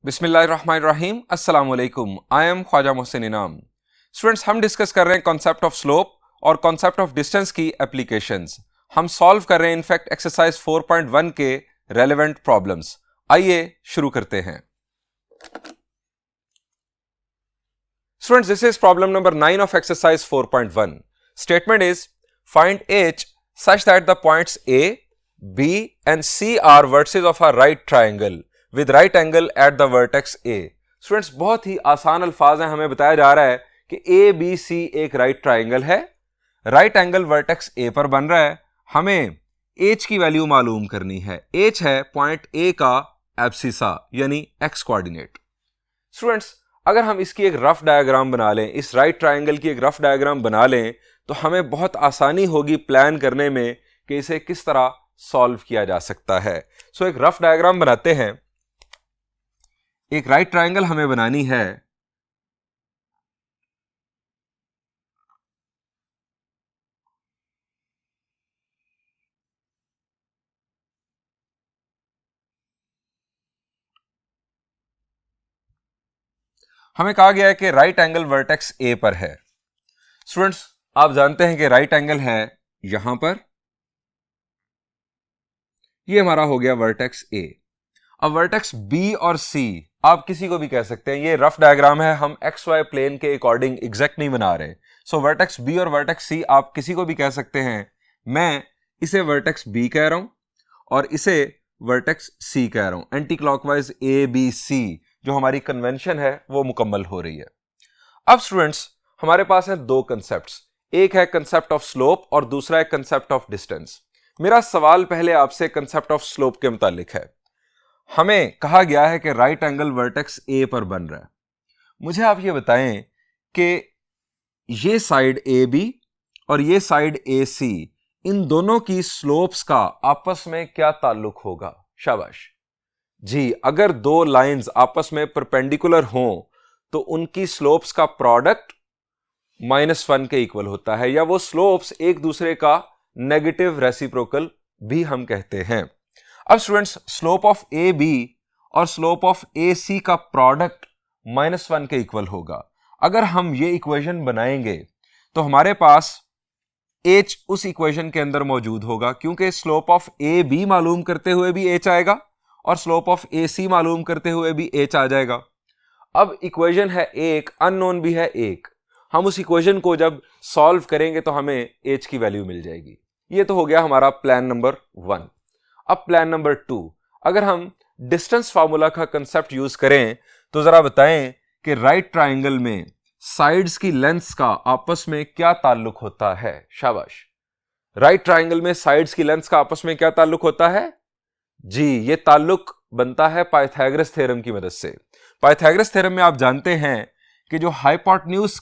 बिस्मिल्लाहिर्रहमानिर्रहीम अस्सलाम वालेकुम। आई एम ख्वाजा मोहसिन इनाम। स्टूडेंट्स, हम डिस्कस कर रहे हैं कॉन्सेप्ट ऑफ स्लोप और कॉन्सेप्ट ऑफ डिस्टेंस की एप्लीकेशंस। हम सॉल्व कर रहे हैं इनफैक्ट एक्सरसाइज 4.1 के रेलेवेंट प्रॉब्लम्स। आइए शुरू करते हैं। Students, this is problem number 9 of exercise 4.1. Statement is find h such that the points A, B and C are vertices of a right triangle with right angle at the vertex A. Students, बहुत ही आसान अल्फाज हैं, हमें बताया जा रहा है कि A, B, C एक राइट ट्राइंगल है, राइट एंगल वर्टेक्स A पर बन रहा है। हमें H की वैल्यू मालूम करनी है। H है पॉइंट A का एब्सिसा यानी x कोऑर्डिनेट। स्टूडेंट्स, अगर हम इसकी एक रफ डायग्राम बना लें, इस राइट ट्राइंगल की एक रफ डायग्राम बना लें, तो हमें बहुत आसानी होगी प्लान करने में कि इसे किस तरह सॉल्व किया जा सकता है। सो एक रफ डायग्राम बनाते हैं। एक राइट ट्राइंगल हमें बनानी है। हमें कहा गया है कि राइट एंगल वर्टेक्स ए पर है। स्टूडेंट्स, आप जानते हैं कि राइट एंगल है यहां पर, ये हमारा हो गया वर्टेक्स ए। अब वर्टेक्स बी और सी आप किसी को भी कह सकते हैं। ये रफ डायग्राम है, हम एक्स वाई प्लेन के अकॉर्डिंग एग्जैक्ट नहीं बना रहे। सो वर्टेक्स बी और वर्टेक्स सी आप किसी को भी कह सकते हैं। मैं इसे वर्टेक्स बी कह रहा हूं और इसे वर्टेक्स सी कह रहा हूं। Anti clockwise A B C जो हमारी कन्वेंशन है वो मुकम्मल हो रही है। अब स्टूडेंट्स, हमारे पास है दो कंसेप्ट्स, एक है कंसेप्ट ऑफ स्लोप और दूसरा है कंसेप्ट ऑफ डिस्टेंस। मेरा सवाल पहले आपसे कंसेप्ट ऑफ स्लोप के मुतालिक है। हमें कहा गया है कि राइट एंगल वर्टेक्स ए पर बन रहा है। मुझे आप ये बताएं कि ये साइड ए बी और ये साइड ए सी, इन दोनों की स्लोप्स का आपस में क्या ताल्लुक होगा? शाबाश जी। अगर दो लाइंस आपस में परपेंडिकुलर हों तो उनकी स्लोप्स का प्रोडक्ट -1 के इक्वल होता है, या वो स्लोप्स एक दूसरे का नेगेटिव रेसिप्रोकल भी हम कहते हैं। अब students, slope of A B और स्लोप ऑफ ए सी का प्रोडक्ट -1 के इक्वल होगा। अगर हम ये इक्वेशन बनाएंगे तो हमारे पास h उस इक्वेशन के अंदर मौजूद होगा, क्योंकि स्लोप ऑफ ए बी मालूम करते हुए भी h आएगा और स्लोप ऑफ ए सी मालूम करते हुए भी h आ जाएगा। अब इक्वेशन है एक, अननोन भी है एक। हम उस इक्वेशन को जब सॉल्व करेंगे तो हमें h की वैल्यू मिल जाएगी। ये तो हो गया हमारा प्लान नंबर 1। अब प्लान नंबर 2, अगर हम डिस्टेंस फार्मूला का कंसेप्ट यूज करें तो जरा बताएं कि राइट ट्राइंगल में साइड्स की लेंथ्स का आपस में क्या ताल्लुक होता है? शाबाश। राइट ट्राइंगल में साइड्स की लेंथ्स का आपस में क्या ताल्लुक होता है? जी, ये ताल्लुक बनता है पाइथागोरस थ्योरम की मदद से। पाइथागोरस थ्योरम में आप जानते हैं कि जो हाइपोटेन्यूज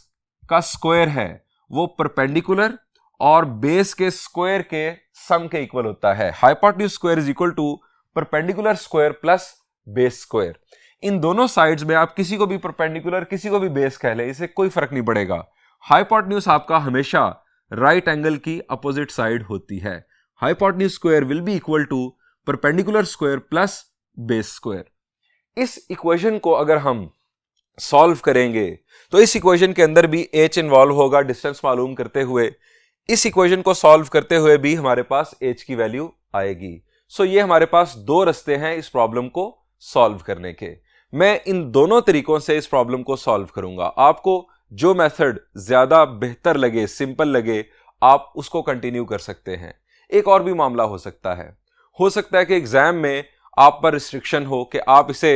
का स्क्वायर है वो परपेंडिकुलर और बेस के स्क्वायर के सम के इक्वल होता है। Hypotenuse square is equal to perpendicular square plus base square. इन दोनों साइड्स में आप किसी को भी परपेंडिकुलर किसी को भी बेस कह ले, इसे कोई फर्क नहीं पड़ेगा। हाइपोटेन्यूज आपका हमेशा राइट एंगल की अपोजिट साइड होती है। Hypotenuse square will be equal to perpendicular square plus base square. इस इक्वेशन को अगर हम सॉल्व करेंगे तो इस इक्वेशन के अंदर भी h इन्वॉल्व होगा डिस्टेंस मालूम करते हुए। इस इक्वेशन को सॉल्व करते हुए भी हमारे पास h की वैल्यू आएगी। सो ये हमारे पास दो रास्ते हैं इस प्रॉब्लम को सॉल्व करने के। मैं इन दोनों तरीकों से इस प्रॉब्लम को सॉल्व करूंगा। आपको जो मेथड ज्यादा बेहतर लगे, सिंपल लगे, आप उसको कंटिन्यू कर सकते हैं। एक और भी मामला हो सकता है कि एग्जाम में आप पर रिस्ट्रिक्शन हो कि आप इसे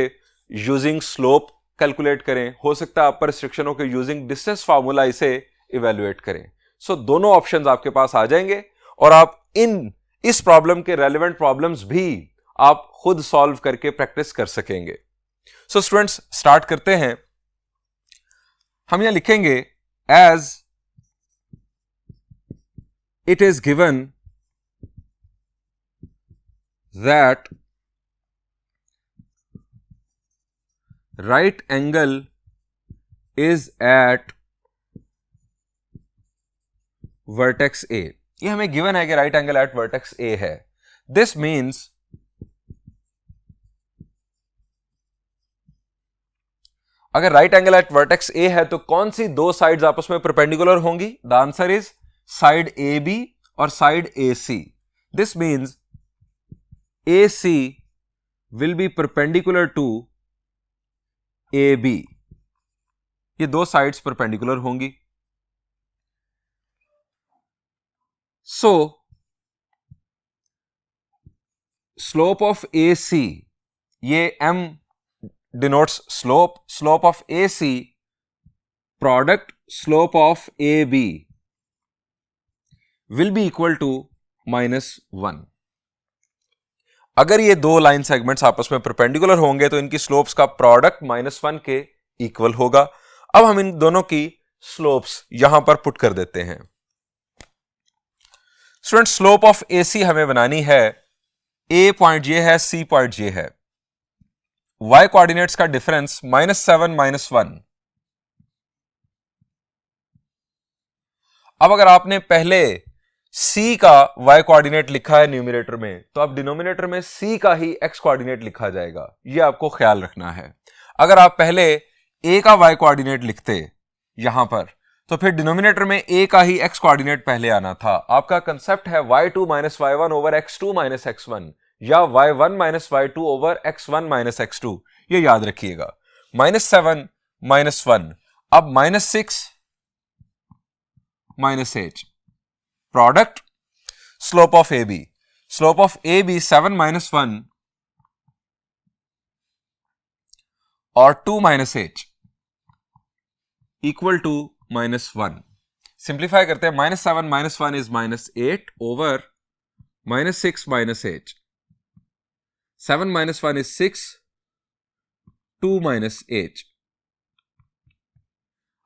यूजिंग स्लोप कैलकुलेट करें। हो सकता है आप पर रिस्ट्रिक्शन हो कि यूजिंग डिस्टेंस फार्मूला इसे इवेल्युएट करें। सो दोनों ऑप्शंस आपके पास आ जाएंगे और आप इस प्रॉब्लम के रेलेवेंट प्रॉब्लम्स भी आप खुद सॉल्व करके प्रैक्टिस कर सकेंगे। सो स्टूडेंट्स, स्टार्ट करते हैं। हम यहां लिखेंगे as it is given that right angle is at vertex A। ये हमें गिवन है कि right angle eight vertex A है। दिस मीन्स अगर राइट एंगल एट वर्टेक्स ए है तो कौन सी दो साइड्स आपस में परपेंडिकुलर होंगी? The answer is side A B और side A C. This means A C will be perpendicular to A B. ये दो साइड्स परपेंडिकुलर होंगी. सो स्लोप ऑफ ए सी, ये m denotes slope of AC, product slope of AB will be equal to -1. अगर ये दो line segments आपस में perpendicular होंगे तो इनकी स्लोप्स का प्रोडक्ट -1 के इक्वल होगा. अब हम इन दोनों की स्लोप्स यहां पर पुट कर देते हैं. स्टूडेंट, स्लोप ऑफ AC हमें बनानी है. A पॉइंट ये है, C पॉइंट ये है. y कोऑर्डिनेट्स का डिफरेंस -7 -1. अब अगर आपने पहले c का y कोऑर्डिनेट लिखा है न्यूमरेटर में, तो अब डिनोमिनेटर में c का ही x कोऑर्डिनेट लिखा जाएगा. यह आपको ख्याल रखना है. अगर आप पहले a का y कोऑर्डिनेट लिखते यहां पर, तो फिर डिनोमिनेटर में a का ही x कोऑर्डिनेट पहले आना था. आपका कंसेप्ट है y2 - y1 over x2 - x1 या y1 - y2 over x1 - x2. ये याद रखिएगा. -7 -1, अब -6 -8. Product slope of A B. Slope of A B 7 -1 और 2 -8 इक्वल टू -1. सिंप्लीफाई करते हैं. -7 -1 इज -8 ओवर -6 -8. 7 -1 is 6, 2 -8.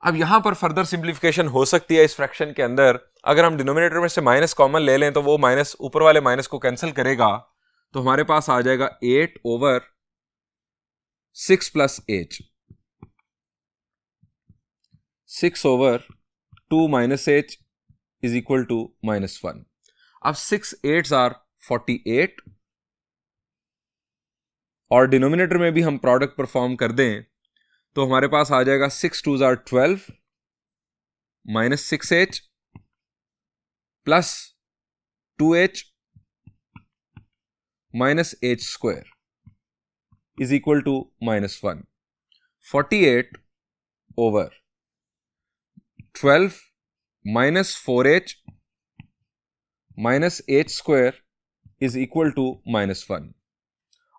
अब यहां पर फर्दर सिंप्लीफिकेशन हो सकती है इस फ्रैक्शन के अंदर. अगर हम डिनोमिनेटर में से माइनस कॉमन ले लें तो वो माइनस ऊपर वाले माइनस को कैंसिल करेगा, तो हमारे पास आ जाएगा 8 over 6 plus 8. 6 over 2 -8 is equal to -1. अब 6 8s आर 48 और डिनोमिनेटर में भी हम प्रोडक्ट परफॉर्म कर दें तो हमारे पास आ जाएगा 6 2s are 12 -6h plus 2h -h square is equal to -1. 48 over 12 -4h -h square is equal to -1.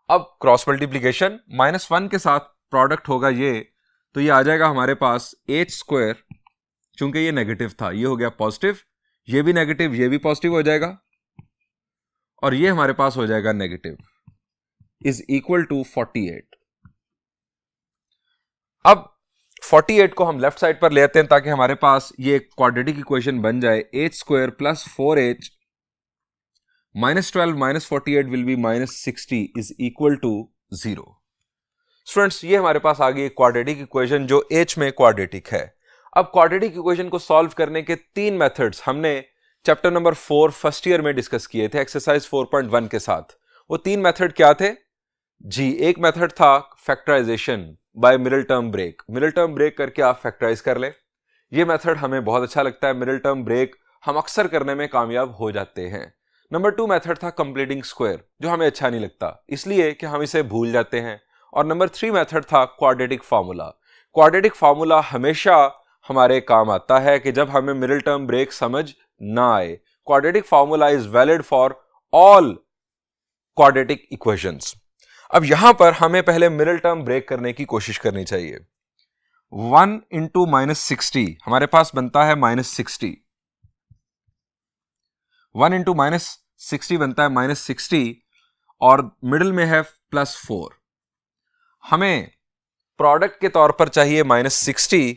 अब क्रॉस मल्टीप्लीकेशन -1 के साथ प्रोडक्ट होगा ये, तो ये आ जाएगा हमारे पास h स्क्वायर. चूंकि ये नेगेटिव था, ये हो गया पॉजिटिव. ये भी नेगेटिव, ये भी पॉजिटिव हो जाएगा और ये हमारे पास हो जाएगा नेगेटिव, इज इक्वल टू 48. अब 48 को हम लेफ्ट साइड पर ले आते हैं ताकि हमारे पास ये क्वाड्रेटिक इक्वेशन बन जाए. h square plus 4h -12 -48 will be -60 is equal to 0. Students, ये हमारे पास आ गई क्वाड्रेटिक इक्वेशन जो h में क्वाड्रेटिक है. अब क्वाड्रेटिक इक्वेशन को सॉल्व करने के 3 मेथड्स हमने चैप्टर नंबर 4 फर्स्ट ईयर में डिस्कस किए थे एक्सरसाइज 4.1 के साथ. वो 3 मेथड क्या थे जी? एक मेथड था factorization by middle term break. Middle term break करके आप फैक्टराइज कर लें. ये मेथड हमें बहुत अच्छा लगता है. मिडिल टर्म ब्रेक हम अक्सर करने में कामयाब हो जाते हैं. नंबर 2 मेथड था कंप्लीटिंग स्क्वायर, जो हमें अच्छा नहीं लगता इसलिए कि हम इसे भूल जाते हैं. और नंबर 3 मेथड था क्वाड्रेटिक फार्मूला. क्वाड्रेटिक फार्मूला हमेशा हमारे काम आता है कि जब हमें मिडिल टर्म ब्रेक समझ ना आए. Quadratic formula is valid for all quadratic equations. अब यहां पर हमें पहले मिडिल टर्म ब्रेक करने की कोशिश करनी चाहिए. 1 इंटू -60 हमारे पास बनता है -60. 1 इंटू -60 बनता है -60 और मिडिल में है +4. हमें प्रोडक्ट के तौर पर चाहिए -60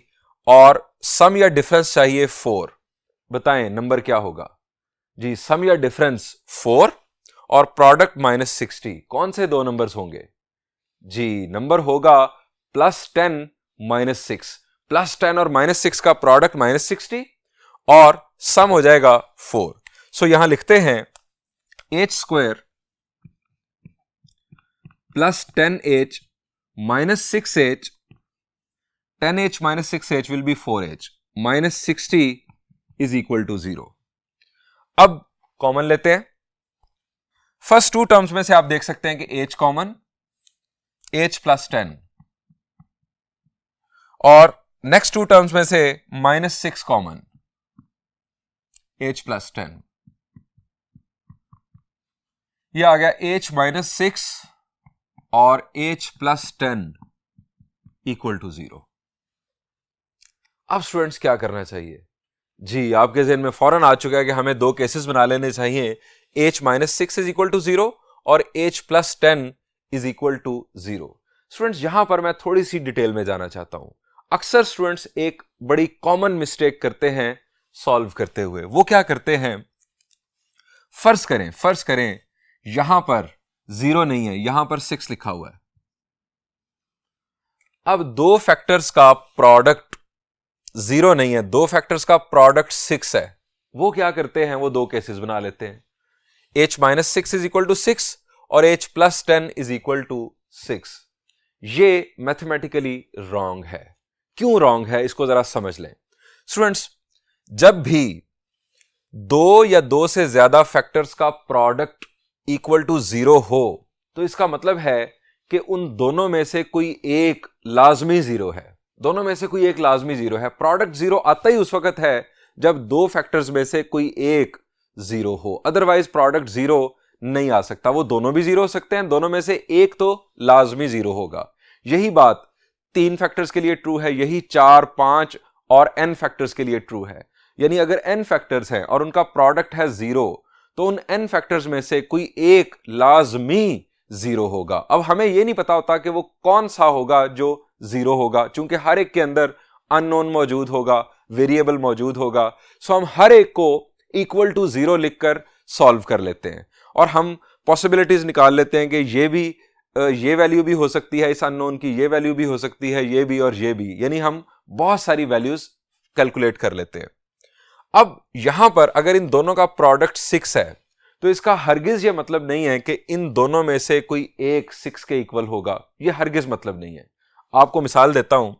और सम या डिफरेंस चाहिए 4. बताएं नंबर क्या होगा जी? सम या डिफरेंस 4 और प्रोडक्ट -60. कौन से दो नंबर्स होंगे जी? नंबर होगा +10 -6. +10 और -6 का प्रोडक्ट -60 और सम हो जाएगा 4. सो यहां लिखते हैं h square plus 10h -6h 10h minus 6h will be 4h. Minus 60 is equal to 0. अब कॉमन लेते हैं. फर्स्ट टू टर्म्स में से आप देख सकते हैं कि h कॉमन, h प्लस 10, और नेक्स्ट टू टर्म्स में से -6 कॉमन, h प्लस 10. यह आ गया h माइनस 6 और h प्लस 10 इक्वल टू 0. अब स्टूडेंट्स क्या करना चाहिए? जी, आपके ज़हन में फौरन आ चुका है कि हमें दो केसेस बना लेने चाहिए. h minus 6 is equal to 0 और h plus 10 is equal to 0. Students, यहां पर मैं थोड़ी सी डिटेल में जाना चाहता हूं. अक्सर स्टूडेंट्स एक बड़ी कॉमन मिस्टेक करते हैं सॉल्व करते हुए. वो क्या करते हैं? फर्ज करें यहां पर 0 नहीं है, यहां पर 6 लिखा हुआ है. अब दो फैक्टर्स का प्रोडक्ट 0 नहीं है, दो फैक्टर्स का प्रोडक्ट 6 है. वो क्या करते हैं? वो दो केसेस बना लेते हैं. h minus 6 is equal to 6 और h plus 10 is equal to 6. ये मैथमेटिकली रॉन्ग है. क्यों रॉन्ग है, इसको जरा समझ लें. स्टूडेंट्स, जब भी दो या दो से ज्यादा फैक्टर्स का प्रोडक्ट इक्वल टू 0 हो तो इसका मतलब है कि उन दोनों में से कोई एक लाजमी 0 है. दोनों में से कोई एक लाजमी 0 है. प्रोडक्ट 0 आता ही उस वक्त है जब दो फैक्टर्स में से कोई एक 0 हो. अदरवाइज प्रोडक्ट 0 नहीं आ सकता. वो दोनों भी 0 हो सकते हैं, दोनों में से एक तो लाजमी 0 होगा. यही बात 3 फैक्टर्स के लिए ट्रू है, यही 4, 5 और n फैक्टर्स के लिए ट्रू है. यानी अगर n फैक्टर्स हैं और उनका प्रोडक्ट है 0 तो उन n फैक्टर्स में से कोई एक लाजमी 0 होगा. अब हमें यह नहीं पता होता कि वो कौन सा होगा जो 0 होगा, चूंकि हर एक के अंदर अननोन मौजूद होगा, वेरिएबल मौजूद होगा. सो हम हर एक को इक्वल टू 0 लिखकर सॉल्व कर लेते हैं और हम पॉसिबिलिटीज निकाल लेते हैं कि ये वैल्यू भी हो सकती है इस अननोन की, ये वैल्यू भी हो सकती है, ये भी और ये भी. यानी हम बहुत सारी वैल्यूज कैलकुलेट कर लेते हैं. अब यहां पर अगर इन दोनों का प्रोडक्ट 6 है तो इसका हरगिज ये मतलब नहीं है कि इन दोनों में से कोई एक 6 के इक्वल होगा. ये हरगिज मतलब नहीं है. आपको मिसाल देता हूं.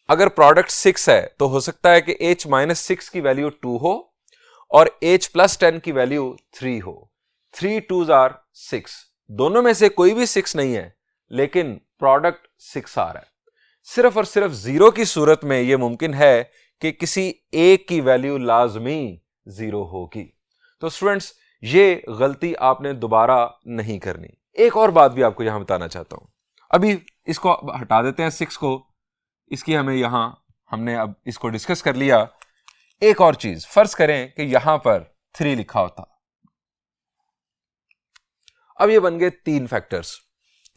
अगर प्रोडक्ट 6 है तो हो सकता है कि h माइनस 6 की वैल्यू 2 हो और h प्लस 10 की वैल्यू 3 हो. 3 2s आर 6. दोनों में से कोई भी 6 नहीं है लेकिन प्रोडक्ट 6 आ रहा है. सिर्फ और सिर्फ 0 की सूरत में यह मुमकिन है कि किसी एक की वैल्यू लाजमी 0 होगी. तो स्टूडेंट्स, ये गलती आपने दोबारा नहीं करनी. एक और बात भी आपको यहां बताना चाहता हूं. अभी इसको हटा देते हैं 6 को, इसकी हमने अब इसको डिस्कस कर लिया. एक और चीज, फर्ज करें कि यहां पर 3 लिखा होता. अब ये बन गए 3 फैक्टर्स,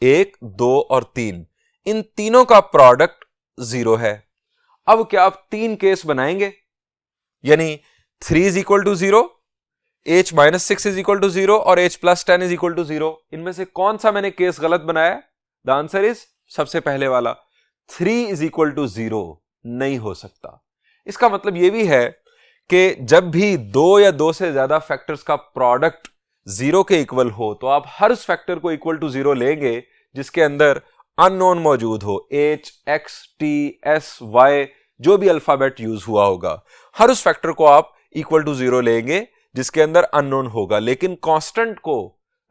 1, 2 और 3. इन तीनों का प्रोडक्ट 0 है. अब क्या आप 3 केस बनाएंगे? यानी 3 is equal to 0, h minus 6 is equal to 0 और h plus 10 is equal to 0. इनमें से कौन सा मैंने केस गलत बनाया? द आंसर इज सबसे पहले वाला. 3 इज इक्वल टू 0 नहीं हो सकता. इसका मतलब यह भी है कि जब भी दो या दो से ज्यादा फैक्टर्स का प्रोडक्ट 0 के इक्वल हो तो आप हर उस फैक्टर को इक्वल टू 0 लेंगे जिसके अंदर अननोन मौजूद हो. h, x, t, s, y, जो भी अल्फाबेट यूज हुआ होगा, हर उस फैक्टर को आप इक्वल टू 0 लेंगे जिसके अंदर अननोन होगा. लेकिन कांस्टेंट को,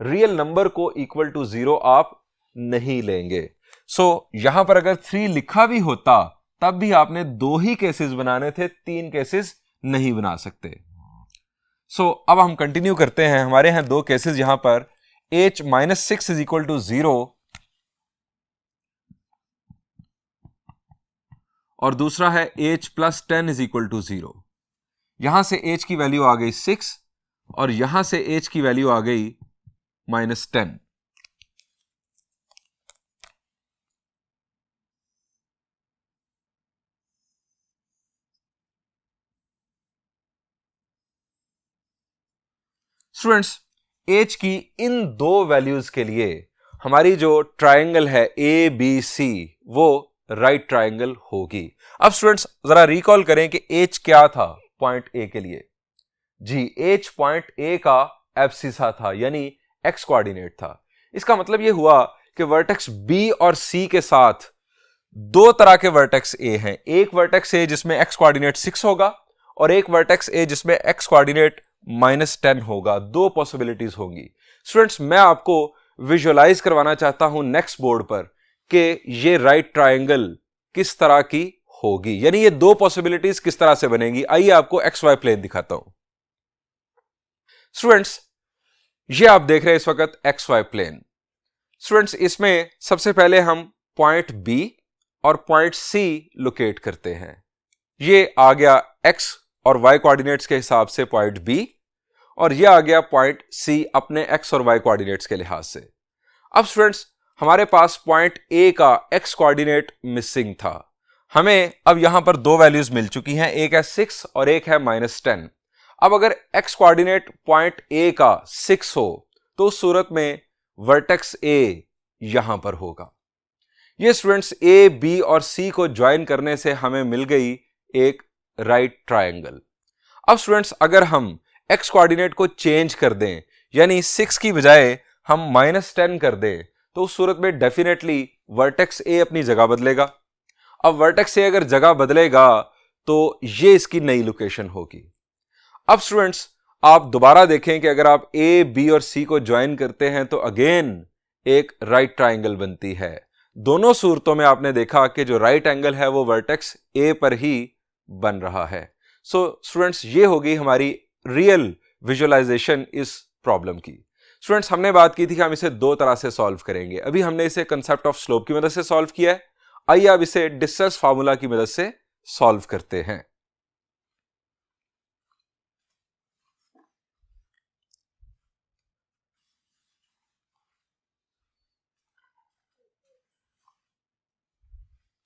रियल नंबर को इक्वल टू 0 आप नहीं लेंगे. सो यहां पर अगर 3 लिखा भी होता तब भी आपने 2 ही केसेस बनाने थे, 3 केसेस नहीं बना सकते. सो अब हम कंटिन्यू करते हैं. हमारे यहां 2 केसेस यहां पर h minus 6 is equal to 0 और दूसरा है h plus 10 is equal to 0. यहां से h की वैल्यू आ गई 6 और यहां से h की वैल्यू आ गई -10. स्टूडेंट्स, h की इन दो वैल्यूज के लिए हमारी जो ट्रायंगल है ABC वो राइट ट्रायंगल होगी. अब स्टूडेंट्स जरा रिकॉल करें कि h क्या था पॉइंट A के लिए. जी, h पॉइंट A का एब्सिसा था, यानी x कोऑर्डिनेट था. इसका मतलब यह हुआ कि वर्टेक्स B और C के साथ दो तरह के वर्टेक्स ए हैं, एक वर्टेक्स ए जिसमें एक्स कोऑर्डिनेट 6 होगा और एक वर्टेक्स ए जिसमें एक्स कोऑर्डिनेट -10 होगा। दो पॉसिबिलिटीज होंगी। स्टूडेंट्स, मैं आपको विजुअलाइज करवाना चाहता हूं नेक्स्ट बोर्ड पर कि ये राइट ट्रायंगल किस तरह की होगी, यानी ये दो पॉसिबिलिटीज किस तरह से बनेगी। आइए आपको एक्स वाई प्लेन दिखाता हूं। स्टूडेंट्स, ये आप देख रहे हैं इस वक्त एक्स वाई प्लेन। स्टूडेंट्स, इसमें सबसे पहले हम पॉइंट बी और पॉइंट सी लोकेट करते हैं। ये आ गया एक्स और वाई कोऑर्डिनेट्स के हिसाब से पॉइंट बी, और ये आ गया पॉइंट सी अपने एक्स और वाई कोऑर्डिनेट्स के लिहाज से। अब स्टूडेंट्स, हमारे पास पॉइंट ए का एक्स कोऑर्डिनेट मिसिंग था। हमें अब यहां पर दो वैल्यूज मिल चुकी हैं, एक है 6 और एक है -10। अब अगर एक्स कोऑर्डिनेट पॉइंट ए का 6 हो तो उस सूरत में वर्टेक्स ए यहां पर होगा। ये स्टूडेंट्स ए, बी और सी को ज्वाइन करने से हमें मिल गई एक राइट ट्रायंगल। अब स्टूडेंट्स, अगर हम एक्स कोऑर्डिनेट को चेंज कर दें, यानी 6 की बजाय हम -10 कर दें, तो उस सूरत में डेफिनेटली वर्टेक्स ए अपनी जगह बदलेगा। अब वर्टेक्स ए अगर जगह बदलेगा तो ये इसकी नई लोकेशन होगी। अब स्टूडेंट्स, आप दोबारा देखें कि अगर आप ए, बी और सी को ज्वाइन करते हैं तो अगेन एक राइट ट्रायंगल बनती है। दोनों सूरतों में आपने देखा कि जो राइट एंगल है वो वर्टेक्स ए पर ही बन रहा है। सो स्टूडेंट्स, ये होगी हमारी रियल विजुअलाइजेशन इस प्रॉब्लम की। स्टूडेंट्स, हमने बात की थी कि हम इसे दो तरह से सॉल्व करेंगे। अभी हमने इसे कंसेप्ट ऑफ स्लोप की मदद से सॉल्व किया है। आइए अब इसे डिस्टेंस फार्मूला की मदद से सॉल्व करते हैं।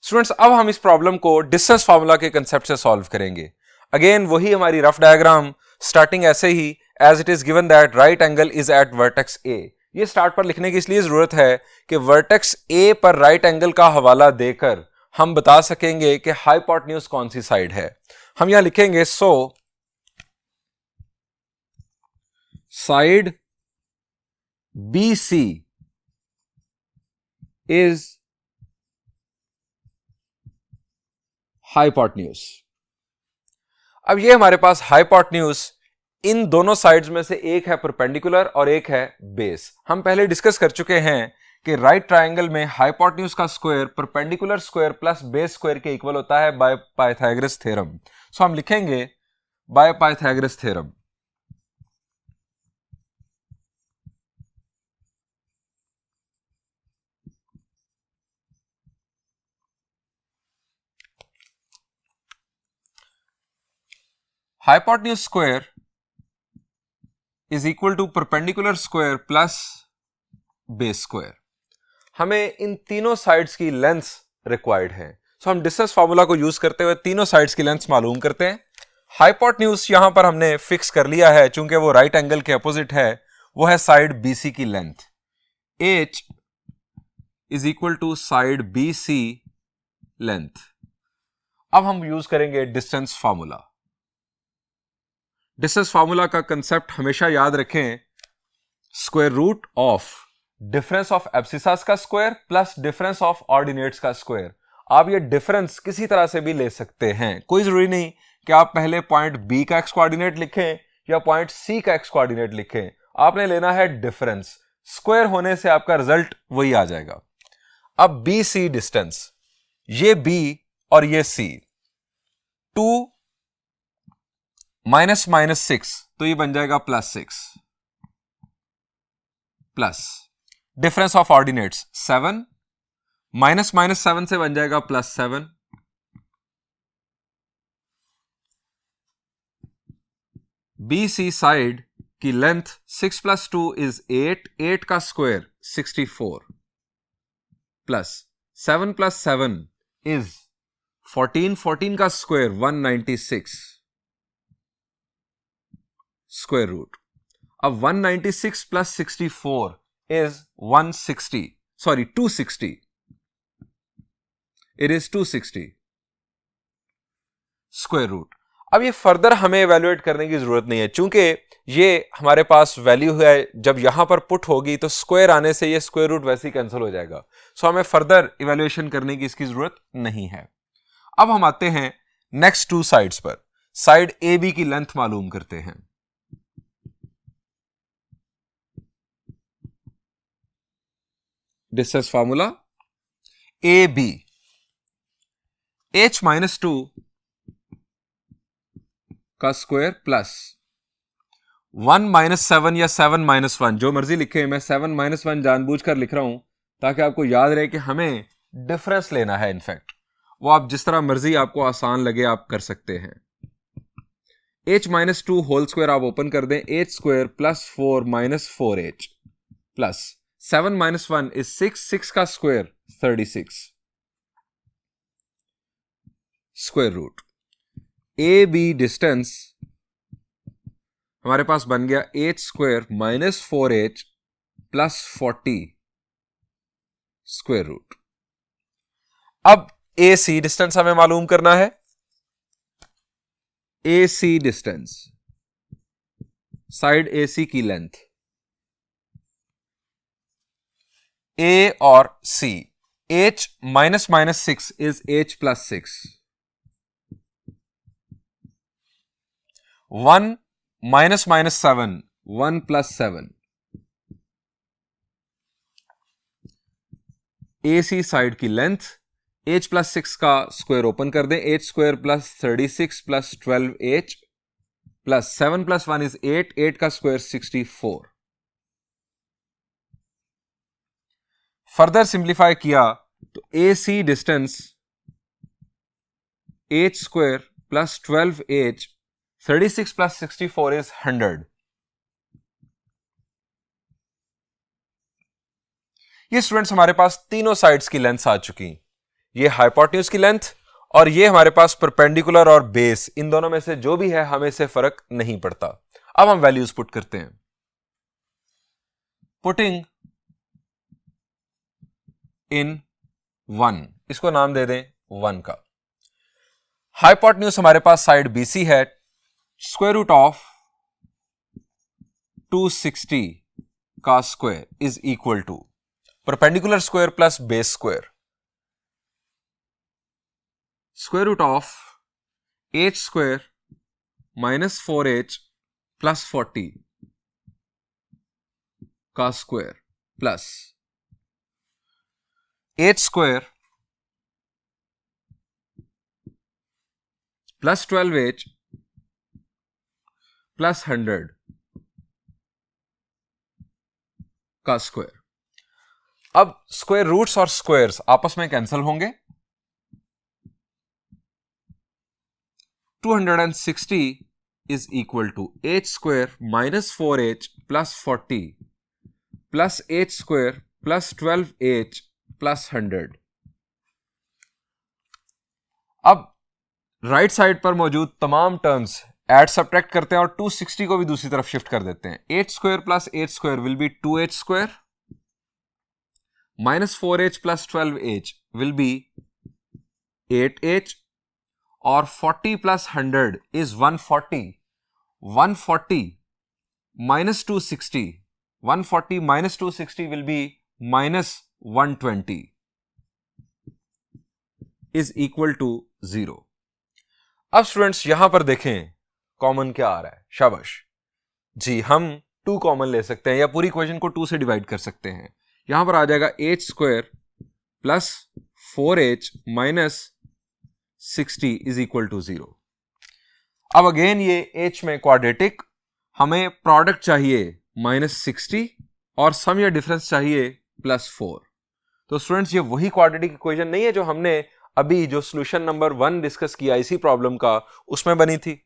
स्टूडेंट्स, अब हम इस प्रॉब्लम को डिस्टेंस फार्मूला के कंसेप्ट से सॉल्व करेंगे। अगेन वही हमारी रफ डायग्राम, स्टार्टिंग ऐसे ही, as it is given that right angle is at vertex A. ये स्टार्ट पर लिखने की इसलिए जरूरत है कि वर्टेक्स ए पर राइट एंगल का हवाला देकर हम बता सकेंगे कि हाइपोटेन्यूज कौन सी साइड है। हम यहां लिखेंगे so side B C is hypotenuse. अब ये हमारे पास हाइपोटेन्यूज इन दोनों साइड्स में से एक है परपेंडिकुलर और एक है बेस। हम पहले डिस्कस कर चुके हैं कि राइट ट्रायंगल में हाइपोटेन्यूज का square perpendicular square plus base square के इक्वल होता है बाय पाइथागोरस थ्योरम। सो हम लिखेंगे by Pythagoras theorem. Hypotenuse square is equal to perpendicular square plus base square. हमें इन तीनों साइड्स की लेंथ रिक्वायर्ड है। सो हम डिस्टेंस फार्मूला को यूज करते हुए तीनों साइड्स की लेंथ मालूम करते हैं। हाइपोटेन्यूज यहां पर हमने फिक्स कर लिया है, चूंकि वो राइट एंगल के अपोजिट है, वो है साइड बीसी की length. h is equal to side BC length. अब हम यूज करेंगे डिस्टेंस फार्मूला। डिस्टेंस फार्मूला का कंसेप्ट हमेशा याद रखें, square root of difference of abscissas का square plus difference of ordinates का स्क्वायर। आप ये डिफरेंस किसी तरह से भी ले सकते हैं, कोई जरूरी नहीं कि आप पहले पॉइंट बी का एक्स कोऑर्डिनेट लिखें या पॉइंट सी का एक्स कोऑर्डिनेट लिखें। आपने लेना है डिफरेंस, स्क्वायर होने से आपका रिजल्ट वही आ जाएगा। अब बी सी डिस्टेंस, ये बी और ये सी, 2 माइनस -6 तो ये बन जाएगा +6 प्लस डिफरेंस ऑफ ऑर्डिनेट्स 7 -7 से बन जाएगा +7 बी सी साइड की लेंथ 6 + 2 इज 8, 8 का स्क्वायर 64 प्लस 7 + 7 इज 14, 14 का स्क्वायर 196 स्क्वायर रूट। अब 196 + 64 is 160, sorry 260, it is 260 square root. अब ये फर्दर हमें इवेल्युएट करने की जरूरत नहीं है, चूंकि ये हमारे पास वैल्यू है, जब यहां पर पुट होगी तो स्क्वायर आने से ये स्क्वायर रूट वैसे ही कैंसिल हो जाएगा। सो हमें फर्दर इवेल्युएशन करने की इसकी जरूरत नहीं है। अब हम आते हैं नेक्स्ट टू साइड्स पर। साइड ए बी की लेंथ मालूम करते हैं। Distance formula A B, h-2 का स्क्वायर प्लस 1 - 7 या 7 - 1, जो मर्जी लिखे। मैं 7 - 1 जानबूझकर लिख रहा हूं ताकि आपको याद रहे कि हमें डिफरेंस लेना है। इनफैक्ट वो आप जिस तरह मर्जी आपको आसान लगे आप कर सकते हैं। h-2 होल स्क्वायर आप ओपन कर दें, h² + 4 - 4h प्लस 7 - 1 इज 6 का square 36 square root. A B distance हमारे पास बन गया h² - 4h + 40 स्क्वायर रूट। अब ए सी डिस्टेंस हमें मालूम करना है। ए सी डिस्टेंस, साइड ए सी की लेंथ, ए और C. h - 6 is h + 6, 1 - 7 1 + 7। A C side की लेंथ, h + 6 का स्क्वायर ओपन कर दें, h² + 36 + 12h प्लस 7 + 1 इज 8, 8 का स्क्वायर 64। फर्दर सिंप्लीफाई किया तो ए सी डिस्टेंस h² + 12h, 36 + 64 इज 100। ये स्टूडेंट्स हमारे पास तीनों साइड्स की लेंथ आ चुकी। ये हाइपोटेन्यूज की लेंथ और ये हमारे पास परपेंडिकुलर और बेस, इन दोनों में से जो भी है हमें से फर्क नहीं पड़ता। अब हम वैल्यूज पुट करते हैं। पुटिंग इन 1, इसको नाम दे दें 1 का। हाइपोटेन्यूज हमारे पास साइड बीसी है, स्क्वायर रूट ऑफ 260 का square is equal to perpendicular square plus base square, square root of h² - 4h + 40 का स्क्वायर प्लस h² + 12h + 100 का स्क्वायर। अब स्क्वायर रूट्स और स्क्वायर्स आपस में कैंसिल होंगे। 260 is equal to h² - 4h + 40 plus h² + 12h + 100। अब right side पर मौजूद तमाम टर्म्स ऐड सब्ट्रैक्ट करते हैं और 260 को भी दूसरी तरफ शिफ्ट कर देते हैं। h² + h² will be 2h² - 4h + 12h will be 8h और 40 + 100 is 140। 140 - 260, 140 - 260 will be -120 is equal to 0। अब स्टूडेंट्स यहां पर देखें कॉमन क्या आ रहा है। शाबाश जी, हम 2 कॉमन ले सकते हैं या पूरी इक्वेशन को 2 से डिवाइड कर सकते हैं। यहां पर आ जाएगा h² + 4h - 60 is equal to 0। अब अगेन ये h में क्वाड्रेटिक, हमें प्रोडक्ट चाहिए -60 और सम या डिफरेंस चाहिए +4। तो स्टूडेंट्स ये वही क्वाड्रेटिक इक्वेशन नहीं है जो हमने अभी जो सॉल्यूशन नंबर 1 डिस्कस किया इसी प्रॉब्लम का, उसमें बनी थी।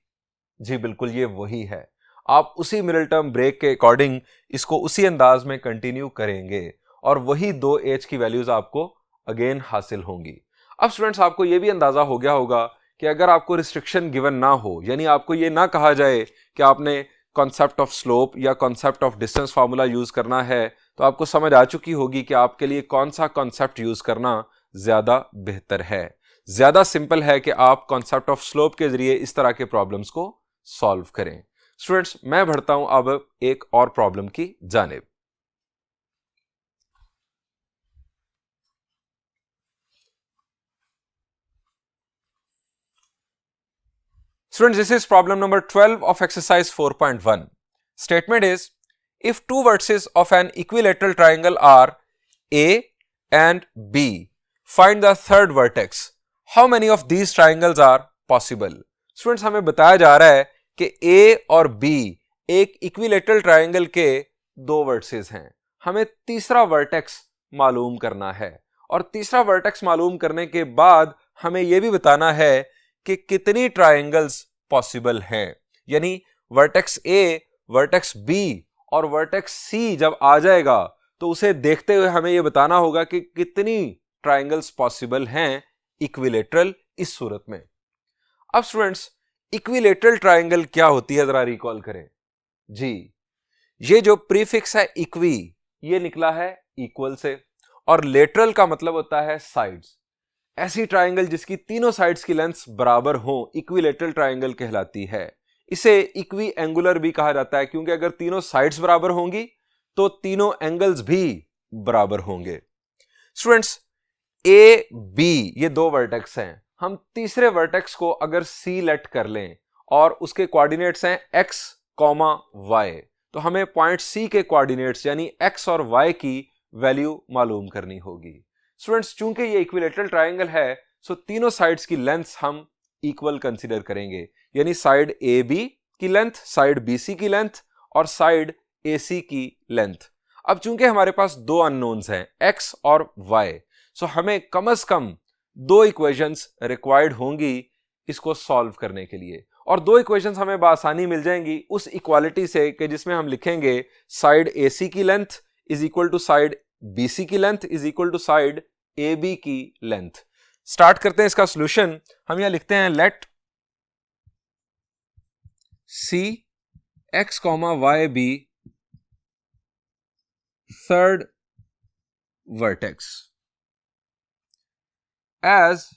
जी बिल्कुल ये वही है। आप उसी मिडिल टर्म ब्रेक के अकॉर्डिंग इसको उसी अंदाज में कंटिन्यू करेंगे और वही 2 h की वैल्यूज आपको अगेन हासिल होंगी। अब स्टूडेंट्स आपको यह भी अंदाजा हो गया होगा कि अगर आपको रिस्ट्रिक्शन गिवन ना हो, यानी आपको यह ना कहा जाए कि आपने कॉन्सेप्ट ऑफ स्लोप या concept of distance formula use करना है, तो आपको समझ आ चुकी होगी कि आपके लिए कौन सा कॉन्सेप्ट यूज करना ज्यादा बेहतर है। ज्यादा सिंपल है कि आप कॉन्सेप्ट ऑफ स्लोप के जरिए इस तरह के प्रॉब्लम्स को सॉल्व करें। स्टूडेंट्स, मैं बढ़ता हूं अब एक और प्रॉब्लम की जानिब। Students, this is problem number 12 of exercise 4.1. Statement is, if two vertices of an equilateral triangle are A and B, find the third vertex. How many of these triangles are possible? Students, हमें बताया जा रहा है कि A और B एक equilateral triangle के दो vertices हैं। हमें तीसरा vertex मालूम करना है और तीसरा vertex मालूम करने के बाद हमें यह भी बताना है कि कितनी ट्राइंगल्स पॉसिबल हैं। यानी वर्टेक्स ए, वर्टेक्स बी और वर्टेक्स सी जब आ जाएगा तो उसे देखते हुए हमें यह बताना होगा कि कितनी ट्राइंगल्स पॉसिबल हैं इक्विलेटरल इस सूरत में। अब स्टूडेंट्स, इक्विलेटरल ट्राइंगल क्या होती है जरा रिकॉल करें जी। ये जो प्रीफिक्स है इक्वी, ये निकला है इक्वल से, और लेटरल का मतलब होता है साइड्स। ऐसी ट्राइंगल जिसकी तीनों साइड्स की लेंथ बराबर हो इक्विलेटरल ट्राइंगल कहलाती है। इसे इक्वी एंगुलर भी कहा जाता है, क्योंकि अगर तीनों साइड्स बराबर होंगी तो तीनों एंगल्स भी बराबर होंगे। स्टूडेंट्स, ए बी ये दो वर्टेक्स हैं। हम तीसरे वर्टेक्स को अगर सी लेट कर लें और उसके कोऑर्डिनेट्स हैं एक्स कॉमा वाई, तो हमें पॉइंट सी के कोऑर्डिनेट्स यानी एक्स और वाई की वैल्यू मालूम करनी होगी। स्टूडेंट्स, चूंकि ये इक्विलेटरल ट्राइंगल है सो तीनों साइड्स की लेंथ हम इक्वल कंसीडर करेंगे, यानी साइड ए बी की लेंथ, साइड बी सी की लेंथ और साइड ए सी की लेंथ। अब चूंकि हमारे पास दो अननोन्स हैं एक्स और वाई, सो हमें कम से कम दो इक्वेशंस रिक्वायर्ड होंगी इसको सॉल्व करने के लिए, और दो इक्वेशंस हमें बआसानी मिल जाएंगी उस इक्वालिटी से कि जिसमें हम लिखेंगे साइड ए सी की length is equal to side BC की length is equal to side AB की लेंथ। स्टार्ट करते हैं इसका सॉल्यूशन। हम यहां लिखते हैं let C x comma y be third vertex as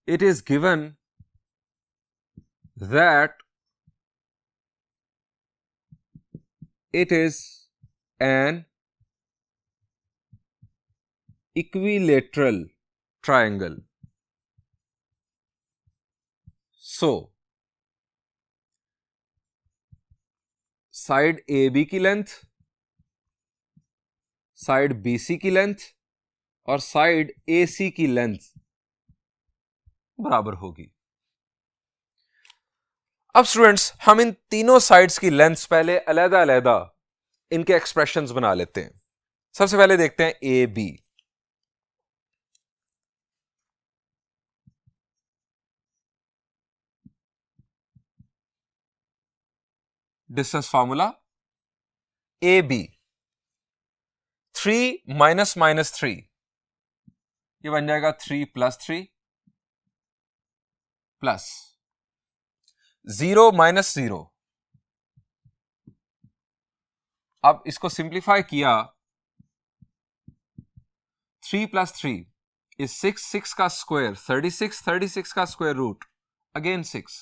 it is given that it is an equilateral triangle. So, side AB की लेंथ, साइड BC की लेंथ और साइड AC की लेंथ बराबर होगी। अब स्टूडेंट्स, हम इन तीनों साइड्स की लेंथ्स पहले अलग अलग इनके एक्सप्रेशंस बना लेते हैं। सबसे पहले देखते हैं A B. Distance formula A B 3 minus minus 3, ये बन जाएगा 3 प्लस 3 प्लस 0 माइनस 0। अब इसको सिंप्लीफाई किया, 3 प्लस 3 इज 6, 6 का स्क्वायर 36, 36 का स्क्वायर रूट अगेन 6।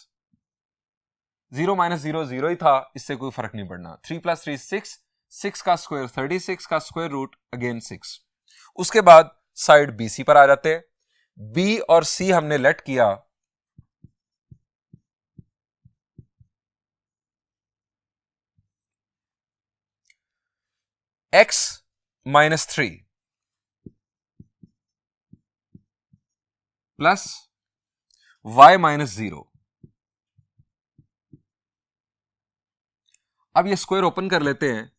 0 माइनस 0 0 ही था, इससे कोई फर्क नहीं पड़ना। 3 प्लस 3 6, 6 का स्क्वायर 36 का स्क्वायर रूट अगेन 6। उसके बाद साइड BC पर आ जाते हैं। B और C हमने लेट किया, x minus 3 plus y minus 0। अब ये स्क्वायर ओपन कर लेते हैं,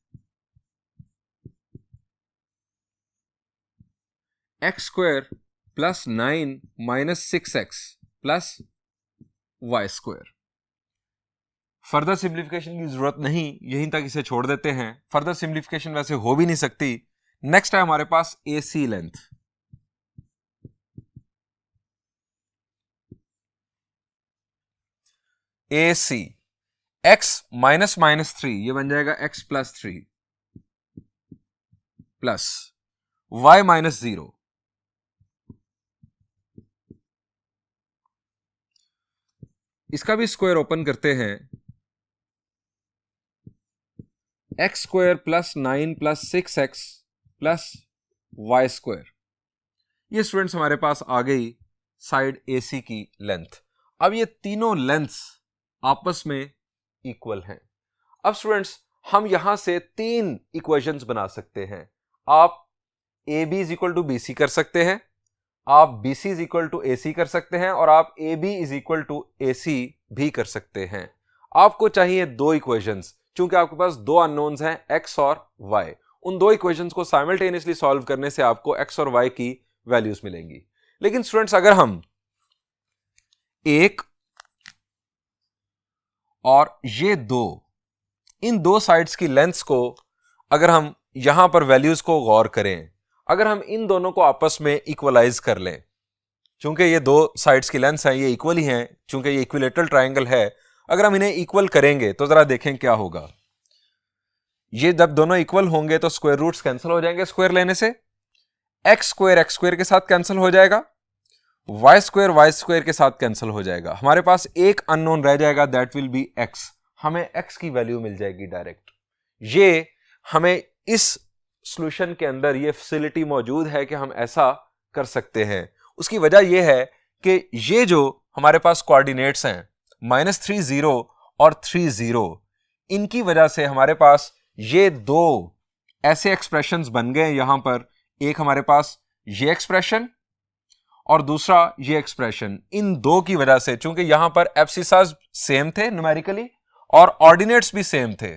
x square plus 9 minus 6x plus y square. Further simplification की जरूरत नहीं, यहीं तक इसे छोड़ देते हैं। फर्दर सिंप्लीफिकेशन वैसे हो भी नहीं सकती। नेक्स्ट है हमारे पास AC length. AC x minus minus 3, ये बन जाएगा x plus 3 plus y minus 0 इसका भी स्क्वायर ओपन करते हैं, x square plus 9 plus 6x plus y square. ये स्टूडेंट्स हमारे पास आ गई साइड AC की लेंथ। अब ये तीनों लेंथ्स आपस में इक्वल हैं। अब स्टूडेंट्स हम यहां से 3 इक्वेशंस बना सकते हैं। आप AB is equal to BC कर सकते हैं, आप BC is equal to AC कर सकते हैं, और आप AB is equal to AC भी कर सकते हैं। आपको चाहिए 2 इक्वेशंस, क्योंकि आपके पास 2 अननोन्स हैं x और y। उन 2 इक्वेशंस को साइमल्टेनियसली सॉल्व करने से आपको x और y की वैल्यूज मिलेंगी। लेकिन स्टूडेंट्स अगर हम एक और ये 2, इन 2 साइड्स की लेंथ्स को अगर हम यहां पर वैल्यूज को गौर करें, अगर हम इन दोनों को आपस में इक्वलाइज कर लें, चूंकि ये 2 साइड्स की लेंथ्स हैं, ये इक्वल ही हैं, चूंकि ये इक्विलेटरल ट्रायंगल है, अगर हम इन्हें इक्वल करेंगे तो जरा देखें क्या होगा। ये जब दोनों इक्वल होंगे तो स्क्वायर रूट्स कैंसिल हो जाएंगे स्क्वायर लेने से, एक्स स्क्वायर के साथ कैंसिल हो जाएगा, वाई स्क्वायर के साथ कैंसिल हो जाएगा। हमारे पास एक अननोन रह जाएगा, दैट विल बी एक्स। हमें एक्स की वैल्यू मिल जाएगी डायरेक्ट। ये हमें इस सॉल्यूशन के अंदर ये फैसिलिटी मौजूद है कि हम ऐसा कर सकते हैं। उसकी वजह यह है कि ये जो हमारे पास कोऑर्डिनेट्स हैं -3 0 और 3 0, इनकी वजह से हमारे पास ये 2 ऐसे एक्सप्रेशंस बन गए यहां पर। एक हमारे पास ये एक्सप्रेशन और दूसरा ये एक्सप्रेशन। इन 2 की वजह से, चूंकि यहां पर एब्सिसास सेम थे न्यूमेरिकली और ऑर्डिनेट्स भी सेम थे,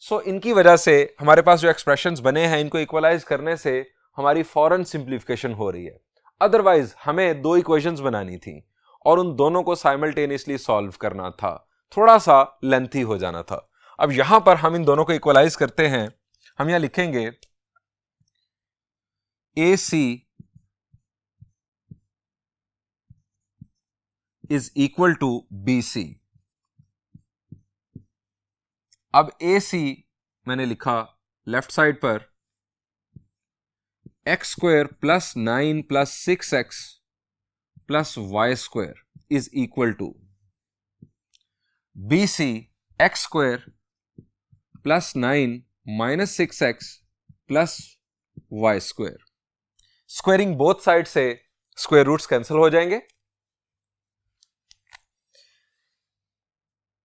सो इनकी वजह से हमारे पास जो एक्सप्रेशंस बने हैं, इनको इक्वलाइज करने से हमारी फौरन सिंप्लीफिकेशन हो रही है। अदरवाइज हमें 2 इक्वेशंस बनानी थी और उन दोनों को साइमल्टेनियसली सॉल्व करना था, थोड़ा सा लेंथी हो जाना था। अब यहां पर हम इन दोनों को इक्वलाइज करते हैं। हम यहां लिखेंगे AC is equal to BC। अब AC मैंने लिखा लेफ्ट साइड पर, x square plus 9 plus 6x plus y square is equal to BC x square plus 9 minus 6x plus y square. Squaring both side से square roots cancel हो जाएंगे।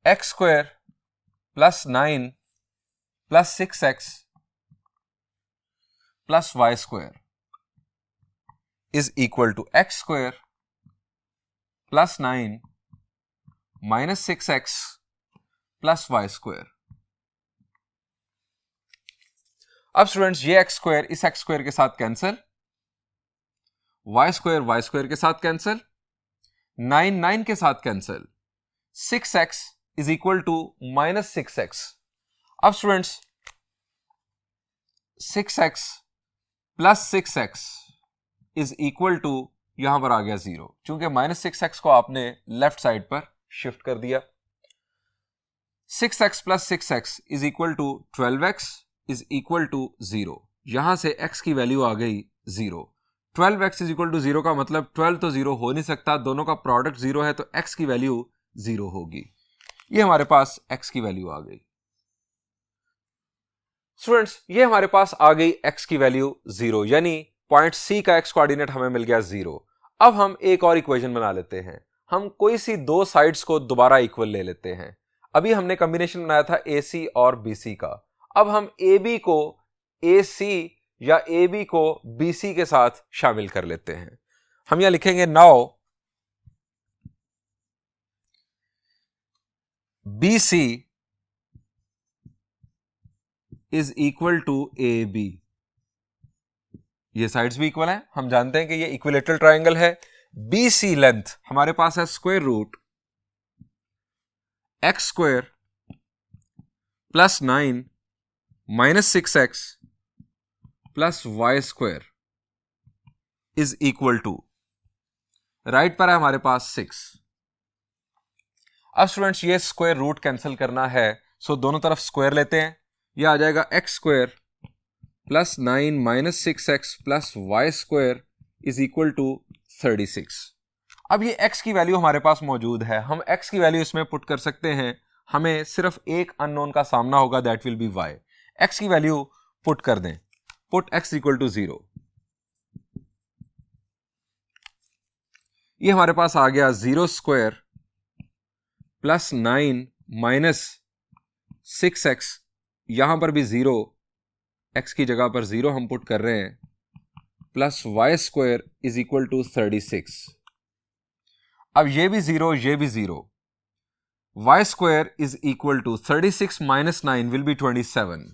X square plus 9 plus 6x plus y square is equal to x square plus 9 minus 6x plus y square. अब students ये x square इस x square के साथ cancel, Y square के साथ कैंसिल, 9 के साथ cancel, 6x is equal to minus 6x। अब students 6x plus 6x is equal to, यहां पर आ गया 0, क्योंकि माइनस 6x को आपने लेफ्ट साइड पर शिफ्ट कर दिया। 6x plus 6x is equal to 12x is equal to 0। यहां से x की वैल्यू आ गई 0। 12x इज इक्वल टू 0 का मतलब 12 तो 0 हो नहीं सकता, दोनों का प्रोडक्ट 0 है, तो x की वैल्यू 0 होगी। ये हमारे पास x की वैल्यू आ गई। स्टूडेंट्स ये हमारे पास आ गई x की वैल्यू 0, यानी पॉइंट C का x कोऑर्डिनेट हमें मिल गया 0। अब हम एक और इक्वेशन बना लेते हैं। हम कोई सी 2 साइड्स को दोबारा इक्वल ले लेते हैं। अभी हमने कॉम्बिनेशन बनाया था AC और BC का। अब हम AB को AC या AB को BC के साथ शामिल कर लेते हैं। हम यहां लिखेंगे now BC is equal to AB। ये साइड्स भी इक्वल हैं, हम जानते हैं कि ये इक्विलेटरल ट्रायंगल है। BC लेंथ हमारे पास है square root x square plus 9 minus 6x plus y square is equal to, right पर है हमारे पास 6। अब स्टूडेंट्स ये स्क्वायर रूट कैंसिल करना है, सो दोनों तरफ स्क्वायर लेते हैं। यह आ जाएगा x square plus 9 minus 6x plus y square is equal to 36। अब ये x की वैल्यू हमारे पास मौजूद है, हम x की वैल्यू इसमें पुट कर सकते हैं, हमें सिर्फ एक अननोन का सामना होगा, that will be y। x की वैल्यू पुट कर दें, पुट x इक्वल टू 0। ये हमारे पास आ गया 0 स्क्वायर प्लस 9 माइनस 6x, यहां पर भी 0, x की जगह पर 0 हम पुट कर रहे हैं, plus y square is equal to 36। अब ये भी 0, ये भी 0, y square is equal to 36 माइनस 9 will be 27,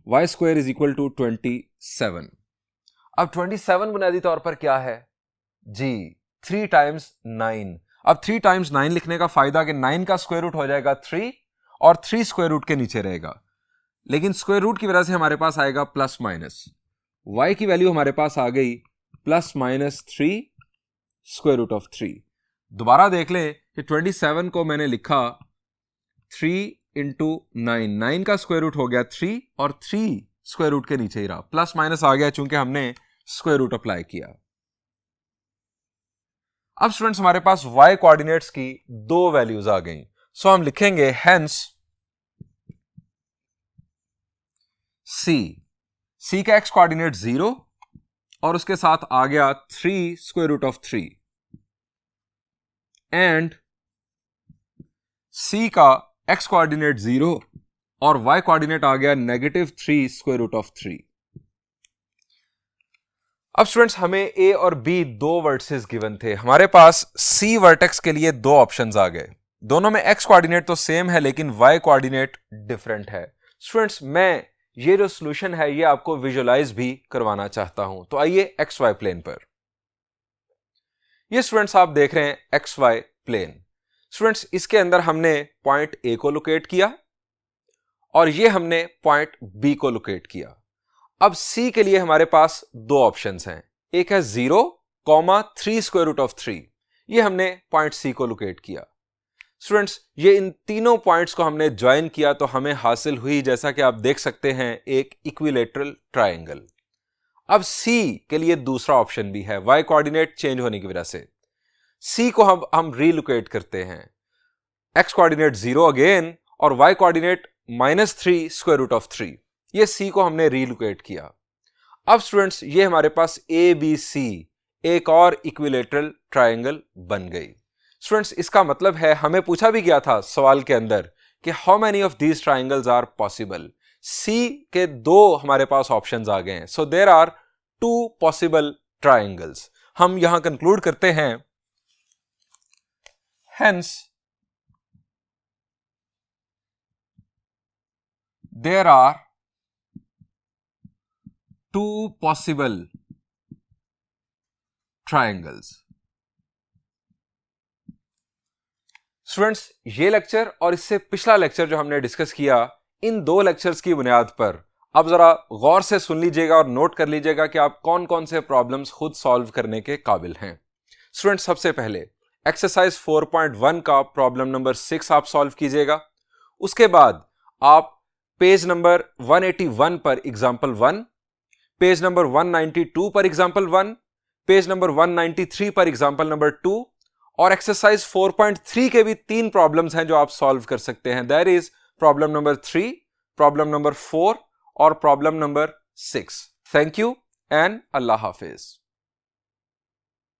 y square is equal to 27। अब 27 बुनियादी तौर पर क्या है जी, 3 टाइम्स 9। अब 3 टाइम्स 9 लिखने का फायदा कि 9 का स्क्वायर रूट हो जाएगा 3 और 3 स्क्वायर रूट के नीचे रहेगा, लेकिन स्क्वायर रूट की वजह से हमारे पास आएगा प्लस माइनस, y की वैल्यू हमारे पास आ गई plus minus 3 square root of 3। दोबारा देख लें कि 27 को मैंने लिखा 3 इंटू 9 का स्क्वायर रूट हो गया 3 और 3 स्क्वायर रूट के नीचे ही रहा, प्लस माइनस आ गया चूंकि हमने स्क्वायर रूट अप्लाई किया। अब स्टूडेंट्स हमारे पास y कोऑर्डिनेट्स की दो वैल्यूज आ गई, सो हम लिखेंगे हेंस c का x कोऑर्डिनेट 0 और उसके साथ आ गया 3 square root of 3, and c का x कोऑर्डिनेट 0 और y कोऑर्डिनेट आ गया नेगेटिव 3 स्क्वायर रूट ऑफ 3। अब स्टूडेंट्स हमें a और b दो वर्टिसेस गिवन थे, हमारे पास c वर्टेक्स के लिए दो ऑप्शंस आ गए, दोनों में x कोऑर्डिनेट तो सेम है लेकिन y कोऑर्डिनेट डिफरेंट है। स्टूडेंट्स मैं ये जो सॉल्यूशन है ये आपको विजुअलाइज भी करवाना चाहता हूं, तो आइए एक्स वाई प्लेन पर। ये स्टूडेंट्स आप देख रहे हैं एक्स वाई प्लेन। स्टूडेंट्स इसके अंदर हमने पॉइंट ए को लोकेट किया और ये हमने पॉइंट बी को लोकेट किया। अब सी के लिए हमारे पास दो ऑप्शंस हैं, एक है 0, 3 स्क्वायर रूट ऑफ 3, ये हमने पॉइंट सी को लोकेट किया। स्टूडेंट्स ये इन तीनों पॉइंट्स को हमने ज्वाइन किया तो हमें हासिल हुई, जैसा कि आप देख सकते हैं, एक इक्विलेटरल ट्रायंगल। अब C के लिए दूसरा ऑप्शन भी है, y कोऑर्डिनेट चेंज होने की वजह से C को हम रीलोकेट करते हैं, x कोऑर्डिनेट 0 अगेन और y coordinate -3 square root of 3, ये C को हमने रीलोकेट किया। अब स्टूडेंट्स ये हमारे पास ABC एक और इक्विलेटरल ट्रायंगल बन गई। स्टूडेंट्स इसका मतलब है हमें पूछा भी गया था सवाल के अंदर कि how many of these triangles are possible, C के दो हमारे पास ऑप्शंस आ गए हैं, so there are 2 possible triangles. हम यहां कंक्लूड करते हैं hence there are 2 possible triangles. Students ये लेक्चर और इससे पिछला लेक्चर जो हमने डिस्कस किया, इन दो लेक्चर्स की बुनियाद पर अब जरा गौर से सुन लीजिएगा और नोट कर लीजिएगा कि आप कौन कौन से प्रॉब्लम्स खुद सॉल्व करने के काबिल हैं। स्टूडेंट्स सबसे पहले एक्सरसाइज 4.1 का प्रॉब्लम नंबर 6 आप सॉल्व कीजिएगा। उसके बाद आप पेज नंबर 181 पर एग्जाम्पल 1, पेज नंबर 192 पर एग्जाम्पल 1, पेज नंबर 193 पर एग्जाम्पल नंबर 2 और एक्सरसाइज 4.3 के भी 3 प्रॉब्लम्स हैं जो आप सॉल्व कर सकते हैं, that is problem number 3, problem number 4 और problem number 6। Thank you and Allah Hafiz.